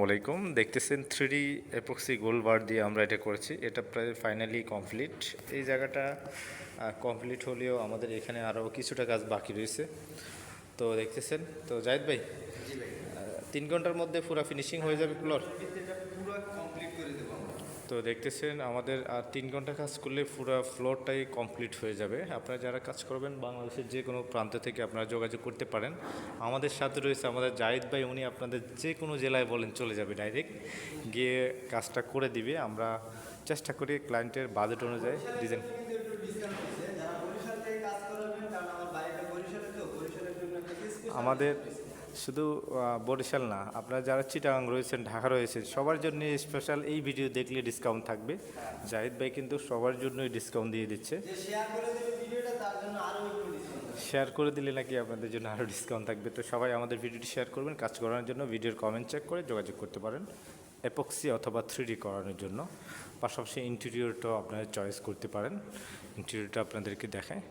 আলাইকুম। দেখতেছেন 3D epoxy gold বার দিয়ে আমরা এটা করেছি। এটা প্রায় ফাইনালি কমপ্লিট। এই জায়গাটা কমপ্লিট হলেও আমাদের এখানে আরও কিছুটা কাজ বাকি রয়েছে। তো দেখতেছেন, তো জাহিদ ভাই, জি ভাই, 3 ঘন্টার মধ্যে পুরো ফিনিশিং হয়ে যাবে ফ্লোর। এটা পুরো কমপ্লিট করে দেবো আমরা। তো দেখতেছেন আমাদের আর 3 ঘন্টা কাজ করলে পুরো ফ্লোরটাই কমপ্লিট হয়ে যাবে। আপনারা যারা কাজ করবেন বাংলাদেশের যে কোনো প্রান্ত থেকে আপনারা যোগাযোগ করতে পারেন। আমাদের সাথে রয়েছে আমাদের জাহিদ ভাই, উনি আপনাদের যে কোনো জেলায় বলেন চলে যাবে, ডাইরেক্ট গিয়ে কাজটা করে দিবে। আমরা চেষ্টা করি ক্লায়েন্টের বাজেট অনুযায়ী ডিজাইন। কিন্তু একটু ডিসকাউন্ট আছে, যারা বরিশাল থেকে কাজ করাবেন, কারণ আমার বাড়িটা বরিশালে, তো বরিশালের জন্য একটা স্পেশাল আমাদের শুধু বরিশাল না, আপনারা যারা চিটাগাং রয়েছেন, ঢাকা রয়েছেন, সবার জন্য স্পেশাল এই ভিডিও দেখলে ডিসকাউন্ট থাকবে। জাহিদ ভাই কিন্তু সবার জন্যই ডিসকাউন্ট দিয়ে দিচ্ছে। যে শেয়ার করে দেবে ভিডিওটা, তার জন্য আরও একটু ডিসকাউন্ট। শেয়ার করে দিলে নাকি আপনাদের জন্য আরও ডিসকাউন্ট থাকবে। তো সবাই আমাদের ভিডিওটি শেয়ার করবেন। কাজ করানোর জন্য ভিডিওর কমেন্ট চেক করে যোগাযোগ করতে পারেন এপক্সি অথবা 3D করানোর জন্য। পাশাপাশি ইন্টেরিয়রটাও আপনারা চয়েস করতে পারেন। ইন্টেরিয়রটা আপনাদেরকে দেখায়।